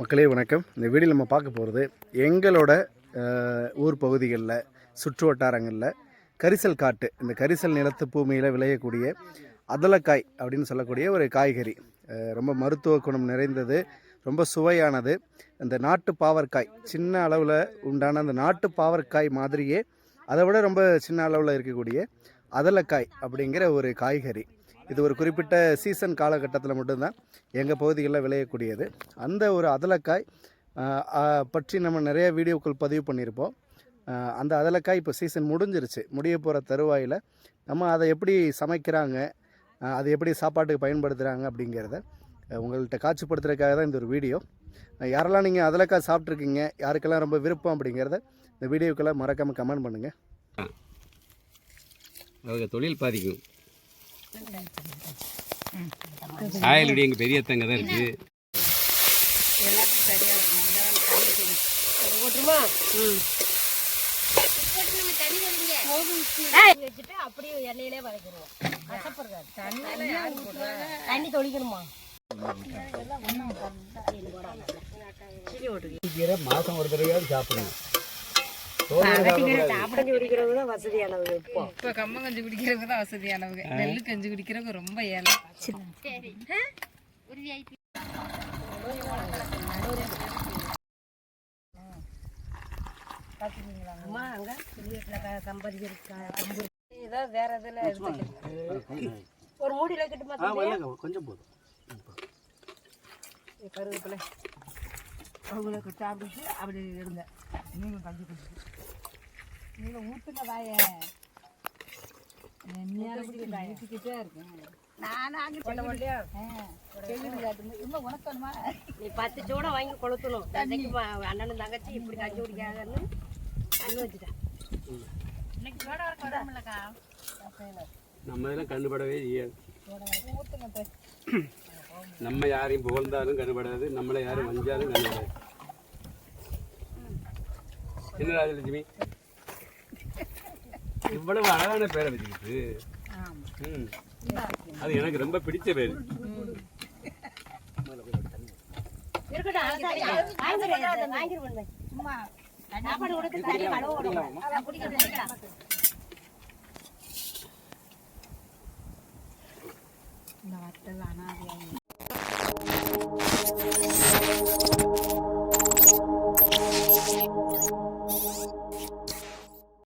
மக்களே வணக்கம். இந்த வீடியோவில் நம்ம பார்க்க போகிறது எங்களோட ஊர் பகுதிகளில் சுற்று வட்டாரங்களில் கரிசல் காட்டு, இந்த கரிசல் நிலத்து பூமியில் விளையக்கூடிய அதலக்காய் அப்படின்னு சொல்லக்கூடிய ஒரு காய்கறி. ரொம்ப மருத்துவ குணம் நிறைந்தது, ரொம்ப சுவையானது. இந்த நாட்டு பாவற்காய், சின்ன அளவில் உண்டான அந்த நாட்டு பாவற்காய் மாதிரியே அதை விட ரொம்ப சின்ன அளவில் இருக்கக்கூடிய அதலக்காய் அப்படிங்கிற ஒரு காய்கறி. இது ஒரு குறிப்பிட்ட சீசன் காலகட்டத்தில் மட்டும்தான் எங்கள் பகுதிகளில் விளையக்கூடியது. அந்த ஒரு அதலக்காய் பற்றி நம்ம நிறைய வீடியோக்கள் பதிவு பண்ணியிருப்போம். அந்த அதலக்காய் இப்போ சீசன் முடிஞ்சிருச்சு. முடிய போகிற தருவாயில் நம்ம அதை எப்படி சமைக்கிறாங்க, அதை எப்படி சாப்பாட்டுக்கு பயன்படுத்துகிறாங்க அப்படிங்கிறத உங்கள்கிட்ட காட்சிப்படுத்துறதுக்காக தான் இந்த ஒரு வீடியோ. யாரெல்லாம் நீங்கள் அதலக்காய் சாப்பிட்ருக்கீங்க, யாருக்கெல்லாம் ரொம்ப விருப்பம் அப்படிங்கிறத இந்த வீடியோக்கெல்லாம் மறக்காமல் கமெண்ட் பண்ணுங்கள். அவங்க தொழில் பாதிக்கும். சாயலுடைய எங்கள் பெரிய அத்தங்க தான் இருக்குது. அப்படியே எண்ணெயிலே வதக்கிடுவோம். தண்ணி தொளிக்கணுமா? மாதம் ஒரு தடவையாவது சாப்பிடணும். குடிக்கிறவங்க தான் வசதியானவங்க. இப்போ கம்மங்கஞ்சி குடிக்கிறவங்க தான் வசதியானவங்க. நெல்லு கஞ்சி குடிக்கிறவங்க ரொம்ப ஏழை. வேற இதுல ஒரு மூடியில கொஞ்சம் போதும். கருவேப்பிலை அவங்களுக்கு சாப்பிட்டு அப்படி இருங்க. நீங்களும் கஞ்சி குடிச்சு நீங்கள் ஊற்றுங்க வாய. ஊற்றிக்கிட்டே இருக்கேன். நீ 10 சூடை வாங்கி கொளுத்தணும். அண்ணனும் தங்கச்சி இப்படி கஞ்சி குடிக்காதுன்னு அண்ணன் வச்சுட்டேன். நம்ம இதெல்லாம் கண்டுபடவே செய்யாது. நம்ம யாரையும் புகழ்ந்தாலும் கண்டுபடாது, நம்மளை யாரும் வஞ்சாலும் கண்டுபடாது. என்ன ராஜலட்சுமி இவ்வளவு அழகான பேரை வச்சுக்கிட்டு, அது எனக்கு ரொம்ப பிடிச்ச பேரு. இந்த வட்டல் அனாதையா